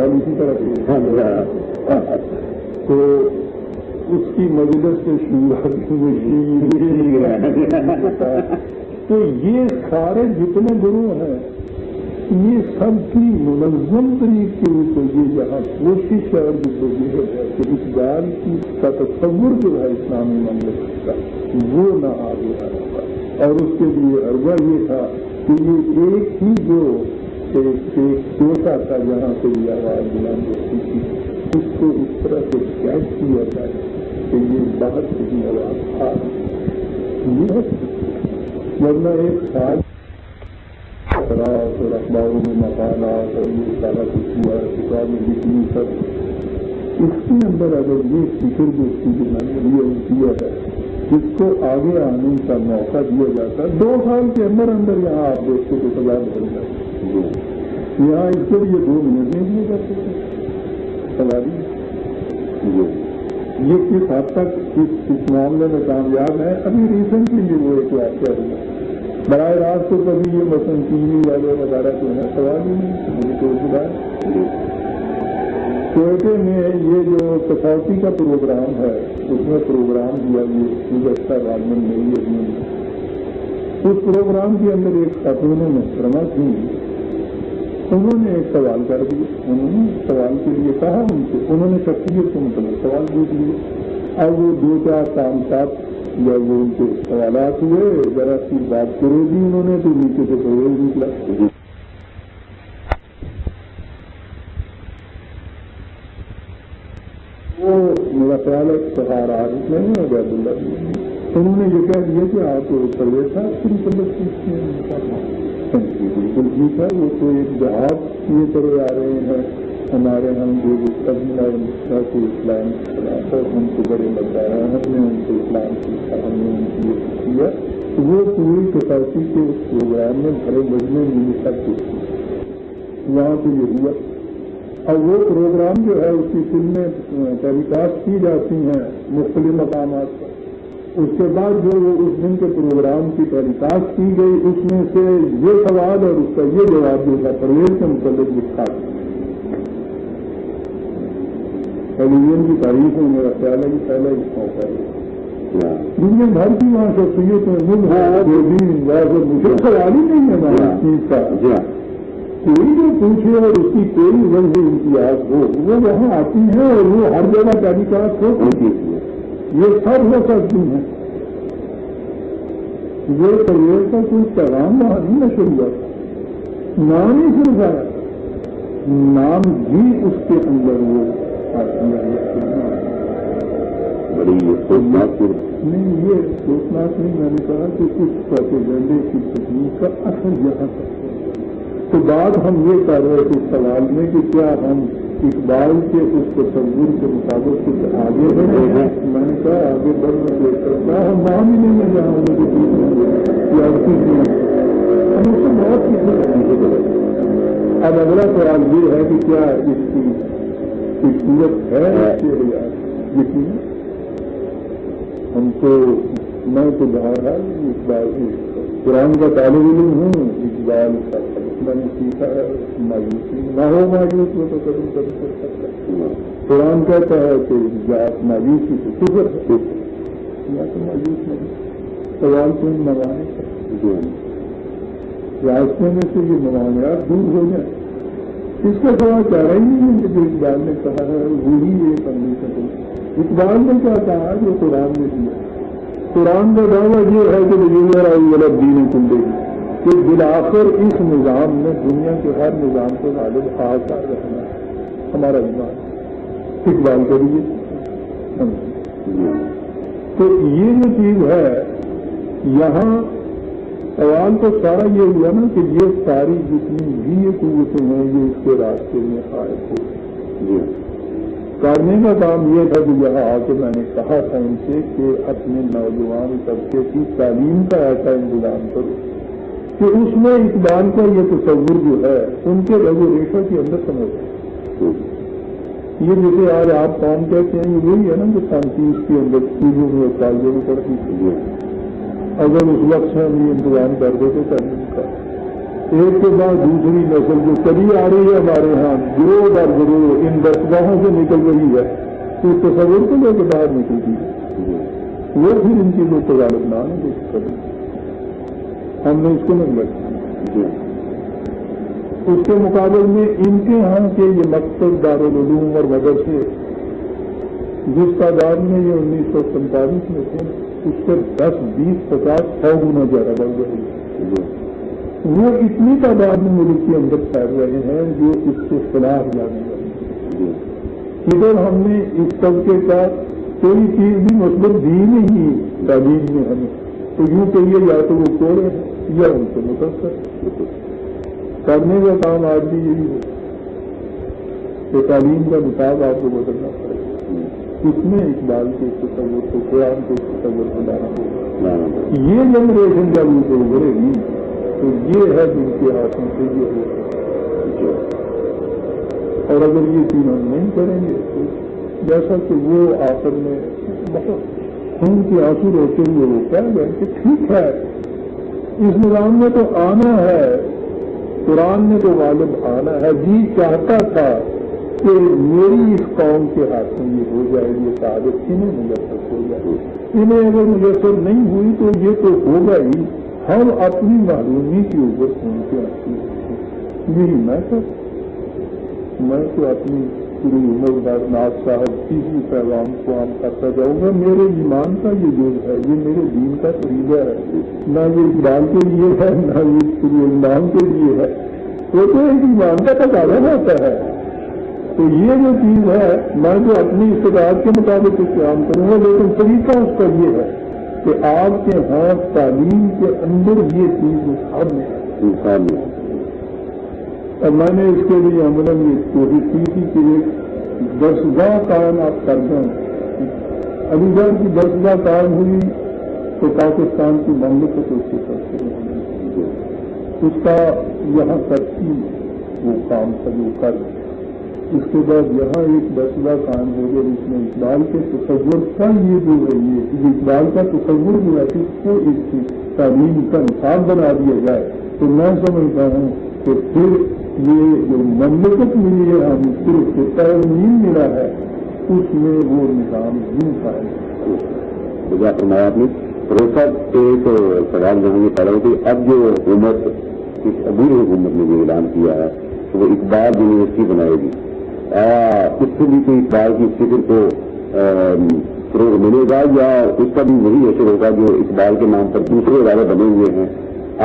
اسی طرح تو اس کی مجلس سے تو یہ سارے جتنے گروہ ہیں یہ سب کی منظم طریقے سے یہ یہاں کوشش ہے اور ہے کہ اس بار کی کا تصور جو ہے اسلامی مملکت کا وہ نہ آگے آئے اور اس کے لیے عرضہ یہ تھا کہ یہ ایک ہی جو ایک چھوٹا تھا جہاں سے یہ آواز بلند ہوتی تھی اس کو اس طرح سے کیچ کیا جائے کہ یہ باہر سے ہی آواز آ ورنہ ایک سال اور اخباروں میں مقالات اور یہ سارا کچھ ہوا ہے کتاب میں لکھنی سب اس کے اندر اگر یہ فکر جو اس کی میں نے کیا ہے جس کو آگے آنے کا موقع دیا جاتا ہے 2 سال کے اندر اندر یہاں آپ دیکھتے تو سزا بدل جاتی یہاں اس کے لیے 2 منٹ نہیں دیے جاتے تھے سواری یہ کس حد تک اس معاملے میں کامیاب ہے ابھی ریسنٹلی بھی وہ ایک واقعہ ہوا براہ راست تو کبھی یہ مثلاً چینی والے وغیرہ جو ہے سوال ہی نہیں مجھے تو بتایا کوئٹے میں یہ جو کسوٹی کا پروگرام ہے اس میں پروگرام دیا یہ گزشتہ گورنمنٹ میں اس پروگرام کے اندر ایک خاتون محترمہ تھی انہوں نے ایک سوال کر دیا انہوں نے سوال کے لیے کہا ان سے انہوں نے شخصیت کے متعلق سوال پوچھ لیے اب وہ 2-4 کام ساتھ یا وہ ان کے سوالات ہوئے ذرا سی بات کرے دی انہوں نے تو نیچے سے پرویز نکلا وہ میرا خیال ہے سہار عارف نہیں ہے عبید اللہ انہوں نے یہ کہہ دیا کہ آپ پرویز صاحب کی مطلب پوچھتے ہیں بالکل ٹھیک ہے وہ تو ایک جہاد کیے کرے آ رہے ہیں ہمارے ہم جو اسلام پر ہم کو بڑے لگتا ہے ہم نے ان کو اسلام سیکھا ہم نے ان کی یہ کیا وہ پوری سوسائٹی کے اس پروگرام میں بڑے مجموعے میں سب کچھ وہاں سے یہ ہوا اور وہ پروگرام جو ہے اس کی فلمیں ٹیلی کاسٹ کی جاتی ہیں مختلف مقامات پر اس کے بعد جو وہ اس دن کے پروگرام کی ٹیلی کاسٹ کی گئی اس میں سے یہ سوال اور اس کا یہ جواب جو تھا پرویز کے متعلق لکھا ٹیلی ویژن کی تاریخ میں میرا خیال ہے کہ پہلے اس موقع ہے دنیا بھر کی وہاں شخصیت مجھے سوال ہی نہیں ہے نا چیز کا کوئی جو پوچھے اور اس کی کوئی وجہ امتیاز ہو وہ وہاں آتی ہے اور وہ ہر جگہ ٹیلی کاسٹ ہو سکتی ہے یہ سب ہو سکتی ہیں یہ پرویز کا کوئی پیغام وہاں نہیں نشر ہوا تھا نام ہی صرف ہے نام بھی اس کے اندر وہ بڑی سوچناک نہیں یہ سوچناک نہیں میں نے کہا کہ اس پروپیگنڈے کی تکنیک کا اثر یہاں تک تو بات ہم یہ کر رہے تھے اس سوال میں کہ کیا ہم اقبال کے اس تصور کے مطابق کچھ آگے بڑھے ہیں میں نے کہا آگے بڑھنا کوئی کرتا ہے نام ہی نہیں ہے جہاں مجھے یا ہم اس سے بہت کسی اب اگلا سوال یہ ہے کہ کیا اس کی صورت ہے یقین ہم کو میں تو بہرحال اقبال قرآن کا طالب علم ہوں اقبال کا میں نے سیکھا ہے مایوسی نہ ہو مایوس ہو تو کبھی کر سکتا ہے قرآن کہتا ہے کہ مایوسی سے شکر ہے یا تو مایوس نہیں سوال تو ان موانے راستے میں سے یہ موانعات دور ہو جائیں اس کا سوال چاہ رہا ہی نہیں ہے جو اقبال نے کہا ہے وہی یہ کرنے کا اقبال نے کیا کہا جو قرآن نے دیا قرآن کا دعویٰ یہ ہے کہ غلط دین کندے کہ بالآخر اس نظام میں دنیا کے ہر نظام کو غالب آزاد رکھنا ہمارا ایمان اقبال کریے تو یہ جو چیز ہے یہاں سوال تو سارا یہ ہوا نا کہ یہ ساری جتنی بھی یہ قوتیں ہیں یہ اس کے راستے میں آئے تھے کرنے کا کام یہ تھا کہ یہاں آ کے میں نے کہا تھا ان سے کہ اپنے نوجوان طبقے کی تعلیم کا ایسا انتظام کرو کہ اس میں اقبال کا یہ تصور جو ہے ان کے ریگولیشن کے اندر سمجھ یہ جیسے آج آپ کام کہتے ہیں یہ وہی ہے نا کہ 35 کے اندر چیزوں میں کالجوں میں پڑھتی تھی اگر اس وقت سے ہم یہ انتظام کر دیتے تعلیم کا ایک کے بعد دوسری نسل جو چلی آ رہی ہے ہمارے ہاں گروہ در گروہ ان دستگاہوں سے نکل رہی ہے تو تصور کو لے کے باہر نکلتی ہے، وہ پھر ان چیزوں کو غالب نہ آنے دے، ہم نے اس کو نہیں لگتا۔ اس کے مقابل میں ان کے ہاں کے یہ مقصد دارالعلوم اور مدرسے جس تعداد میں یہ 1947 میں تھے اس سے 10، 20، 50، 100 گنا زیادہ بڑھ گئی ہے۔ وہ اتنی تعداد میں ملک کے اندر پھیل رہے ہیں جو اس کے خلاف جانے والے ہیں۔ ادھر ہم نے اس طبقے کا کوئی چیز بھی مثبت دی نہیں تعلیم میں ہمیں، تو یوں کہیے یا تو وہ کوڑے ہیں یا ان سے متاثر کرنے کا کام آج بھی یہی ہے کہ تعلیم کا نصاب آپ کو بدلنا پڑے گا، اس میں اقبال کے تصور کو، قرآن کے تصور کو لانا ہوگا۔ یہ جنریشن جب ان کو ابھرے گی تو یہ ہے جن کے ہاتھوں سے یہ ہو، اور اگر یہ چیز ہم نہیں کریں گے تو جیسا کہ وہ آخر میں بہت خون کے آنسو روتے ہوئے وہ کہہ گئے کہ ٹھیک ہے اس نظام میں تو آنا ہے، قرآن نے تو غالب آنا ہے، جی چاہتا تھا کہ میری اس قوم کے ہاتھوں یہ ہو جائے، یہ سعادت انہیں میسر ہو جائے، انہیں اگر میسر نہیں ہوئی تو یہ تو ہوگا ہی، ہم اپنی معلومی کی اوپر سن کے آتی یہی میں تو اپنی پوری عمر بعد ناز صاحب کسی پیغام کو عام کرتا جاؤں گا، میرے ایمان کا یہ جز ہے، یہ میرے دین کا طریقہ ہے، نہ یہ اقبال کے لیے ہے نہ یہ پوری اسلام کے لیے ہے، وہ تو ایک ایمان کا تقاضا ہوتا ہے۔ تو یہ جو چیز ہے میں تو اپنی استطاعت کے مطابق قیام کروں گا، لیکن طریقہ اس کا یہ ہے کہ آپ کے ہاں تعلیم کے اندر یہ چیز انسان ہے۔ اور میں نے اس کے لیے عملاً یہ کوشش کی تھی کہ ایک درسگاہ قائم آپ کر دیں، علی گڑھ کی درسگاہ قائم ہوئی تو پاکستان کی مملکت اس کے ساتھ اس کا یہاں تک کی وہ کام شروع کر، اس کے بعد یہاں ایک درسگاہ قائم ہو گیا جس میں اقبال کے تصور کا یہ جو ہے یہ اقبال کا تصور جو ہے اس کو اس کی تعلیم کا نصاب بنا دیا جائے، تو میں سمجھتا ہوں کہ پھر یہ جو مملکت ملی ہے ہم صرف سے ترمیم ملا ہے اس میں وہ نظام یوں قائم ہے۔ فرمایا آپ نے روسب ایک سوال جو یہ پڑھا کہ اب جو حکومت اس عبوری حکومت نے جو اعلان کیا ہے تو وہ اقبال یونیورسٹی بنائے گی، اس سے بھی کوئی اقبال کی فکر کو فروغ ملے گا یا اس کا بھی وہی اثر ہوگا جو اقبال کے نام پر دوسرے ادارے بنے ہوئے ہیں؟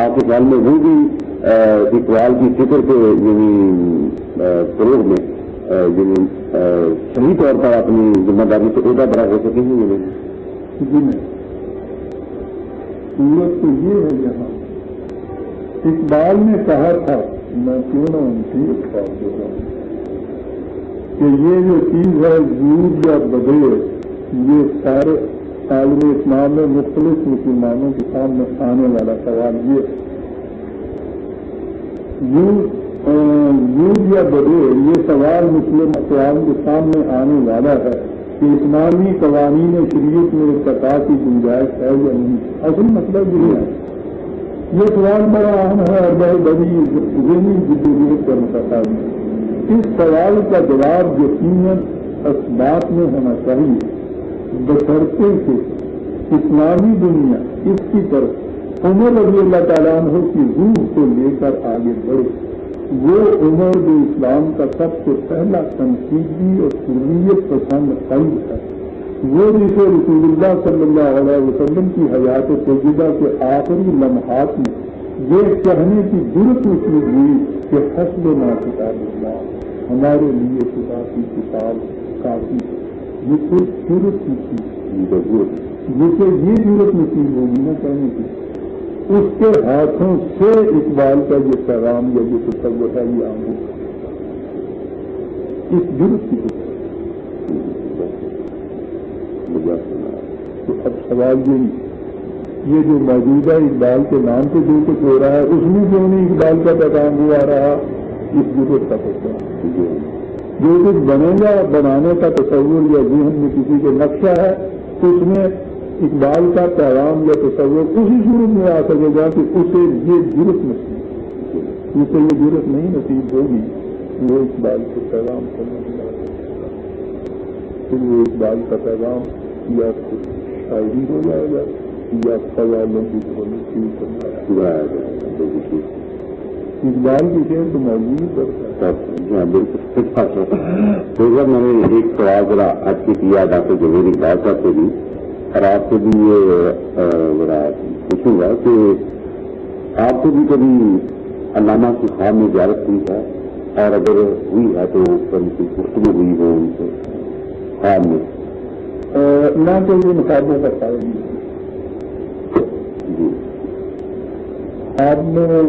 آپ کے خیال میں وہ بھی اقبال کی فکر کے فروغ میں صحیح طور پر اپنی ذمہ داری سے عہدہ برا ہو سکیں گے؟ جی نہیں، صورت تو یہ ہے یہاں اقبال نے کہا تھا، میں کیوں نہ ان کی اقبال دے رہا ہوں کہ یہ جو چیز ہے زور یا بدے، یہ سارے عالم اسلام میں مختلف مسلمانوں کے سامنے آنے والا سوال یہ یوں یا بدے، یہ سوال مسلم اقوام کے سامنے آنے والا ہے کہ اسلامی قوانین شریعت میں ارتقاء کی گنجائش ہے یا نہیں۔ اصل مطلب یہ ہے، یہ سوال بڑا اہم ہے اور بہت بڑی ذہنی جدوجہد کا مطالبہ ہے۔ اس سوال کا جواب یقیناً اسباب میں ہونا چاہیے بشرطے سے اسلامی دنیا اس کی طرف عمر رضی اللہ تعالیٰ عنہ کی روح کو لے کر آگے بڑھے۔ وہ عمر جو اسلام کا سب سے پہلا تنقیدی اور حریت پسند قلب ہے، وہ جسے رسول اللہ صلی اللہ علیہ وسلم کی حیات طیبہ کے آخری لمحات میں یہ کہنے کی جرأت نصیب ہوئی کہ حسب ما کتاب اللہ، ہمارے لیے خدا کی کتاب کافی ہے۔ یہ کوئی جرأت نصیب، جسے یہ جرأت نصیب ہوگی نہ کہنے کی، اس کے ہاتھوں سے اقبال کا یہ پیغام یا یہ تصور ہے یہ عام ہوگا، اس جرأت کی تو اب سوال یہی، یہ جو موجودہ اقبال کے نام سے جو کچھ ہو رہا ہے اس میں کیوں نہیں اقبال کا پیغام ہوا رہا، اس جرأت کا پیغام جو کچھ بنے گا بنانے کا تصور یا ذہن میں کسی کے نقشہ ہے تو اس میں اقبال کا پیغام یا تصور اسی صورت میں آ سکے گا کہ اسے یہ جرأت نصیب یہ تو یہ ضرورت نہیں نصیب ہوگی وہ اقبال کے پیغام کو پھر وہ اقبال کا پیغام یا شاعری ہو جائے گا یا سوالوں کی اقبال کی شعر تو موجود ہے. تو میں نے ایک سوال ذرا آج کے کیا ڈاکٹر جوہر اقبال صاحب سے بھی اور آپ سے بھی یہ ذرا پوچھوں گا کہ آپ کو بھی کبھی علامہ کی خواب میں زیارت ہوئی ہے اور اگر ہوئی ہے تو کبھی کوئی گفتگو ہوئی ہو ان سے خواب میں؟ نہ تو یہ مقابلہ کا فائدہ نہیں جی. خواب میں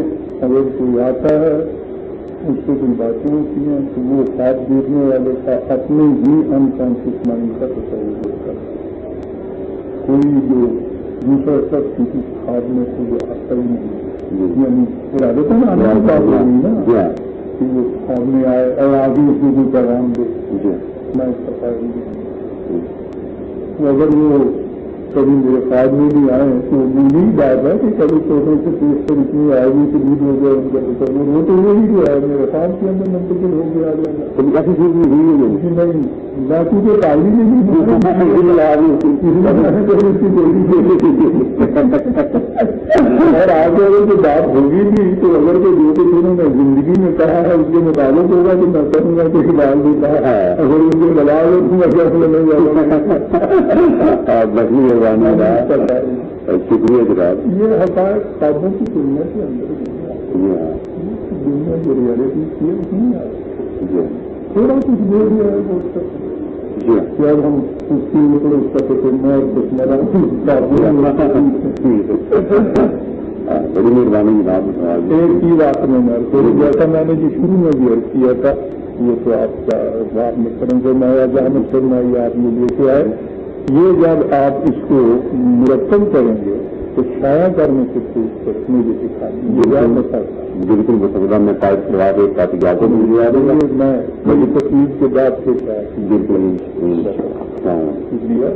اگر کوئی آتا ہے اس سے کوئی باتیں ہوتی ہیں تو وہ خواب دیکھنے والے کا اپنے ہی انکانشیس مائنڈ کا تصور ہوتا ہے. کوئی جو دوسرا شخص کسی خواب میں سے جو آتا ہی نہیں یعنی ارادہ تو آنے کی بات نہیں نا کہ وہ خواب میں آئے اور آگے اس کو کوئی پیغام دے میں اس کا فائدہ نہیں. اگر وہ کبھی میرے خواب میں بھی آئے تو یہی بات ہے کہ کبھی چھوٹے سے پیش پر اتنی آئے گی کہ نیند ہو جائے ان کا تصور وہ تو یہی جو ہے میرے خواب کے اندر منتقل ہو گیا کبھی ایسی چیز نہیں ہوئی نہیں باقی کے تعلیم نہیں اور آگے اگر کوئی بات ہوگی بھی تو اگر کوئی جو کچھ انہوں نے زندگی میں کہا ہے اس کے مطابق ہوگا کہ میں کروں گا کہ بال بھی کہا ہے اگر ان کے بلاؤ رکھوں گا نہیں جانا. شکریہ جناب. یہ حقائق خوابوں کی دنیا کے اندر دنیا جو ریئلٹی کی اس نہیں آ رہی تھوڑا کچھ دے دیا ہے وہ جب ہم اس کی اوپر اس کا بڑی مہربانی جناب. ایک ہی بات میں جیسا میں نے جو شروع میں بھی عرض کیا تھا یہ تو آپ کا آپ نے فرمایا جہاں فرمائی آپ نے لے کے آئے یہ جب آپ اس کو مرتب کریں گے تو شائع کرنے سے کچھ مجھے سکھائیں بالکل مطلب میں ٹائپ کروا دے تاکہ جاتے میں بڑی تقریب کے بعد سے بالکل شکریہ.